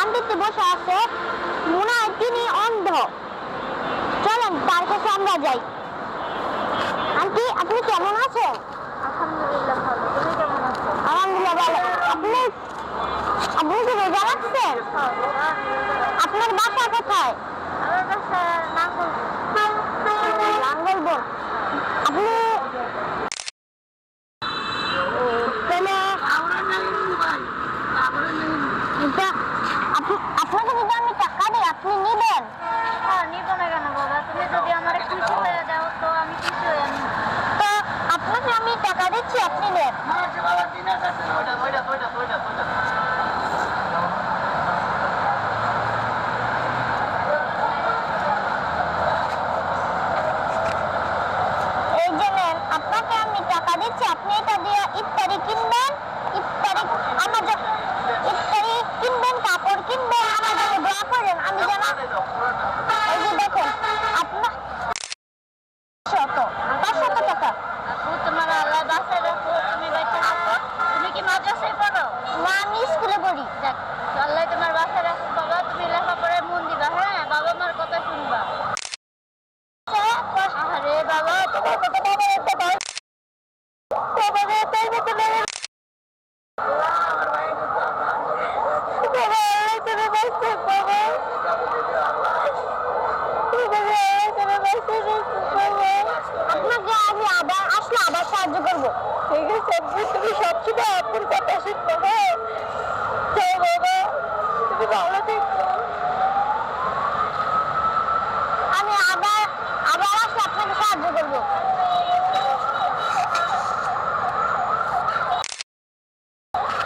শান্তিতে বসে আছে, মনে হয় তিনি অন্ধ। চলেন তার কাছে আমরা যাই। আন্টি, আপনি কেমন আছেন? আলহামদুলিল্লাহ ভালো। তুমি কেমন আছো? আলহামদুলিল্লাহ ভালো। আপনি আপনি কি রোজা রাখছেন? আপনার বাসা কোথায়? আমার বাসা নাঙ্গল। লাঙ্গলবন। আপনি তাহলে আপনাকে যদি আমি টাকা দিই আপনি নিবেন? হ্যাঁ, নিব না কেন বাবা? তুমি যদি আমার খুশি হয়ে দাও তো আমি খুশি হয়ে নিব। তো আপনাকে আমি টাকা দিচ্ছি, আপনি নেন। এই যে নেন, আপনাকে আমি টাকা দিচ্ছি, আপনি এটা দিয়ে ইফতারি কিনবেন। ইফতারি আমার ইফতারি কিনবেন, কাপড় কিনবেন, আমার জন্য দোয়া করেন। আমি যেন এই যে দেখুন আপনার 500 টাকা। আপু, তোমার আল্লাহ বাসায় রাখো, তুমি বাইচা থাকো। তুমি কি মাদ্রাসায় পড়ো? না, আমি স্কুলে পড়ি। যাক, আল্লাহ তোমার বাসায় রাখো বাবা। তুমি লেখাপড়ায় মন দিবা, হ্যাঁ? বাবা মার কথা শুনবা। আরে বাবা, তোমার কথা বাবা একটা ভাই। বাবা তাই মতো বাবা। তুমি বাঁচতে বাবা। আপনাকে আমি আবার আসলে আবার সাহায্য করবো। ঠিক আছে, তুমি সবসময় আপুর কথা শুনতে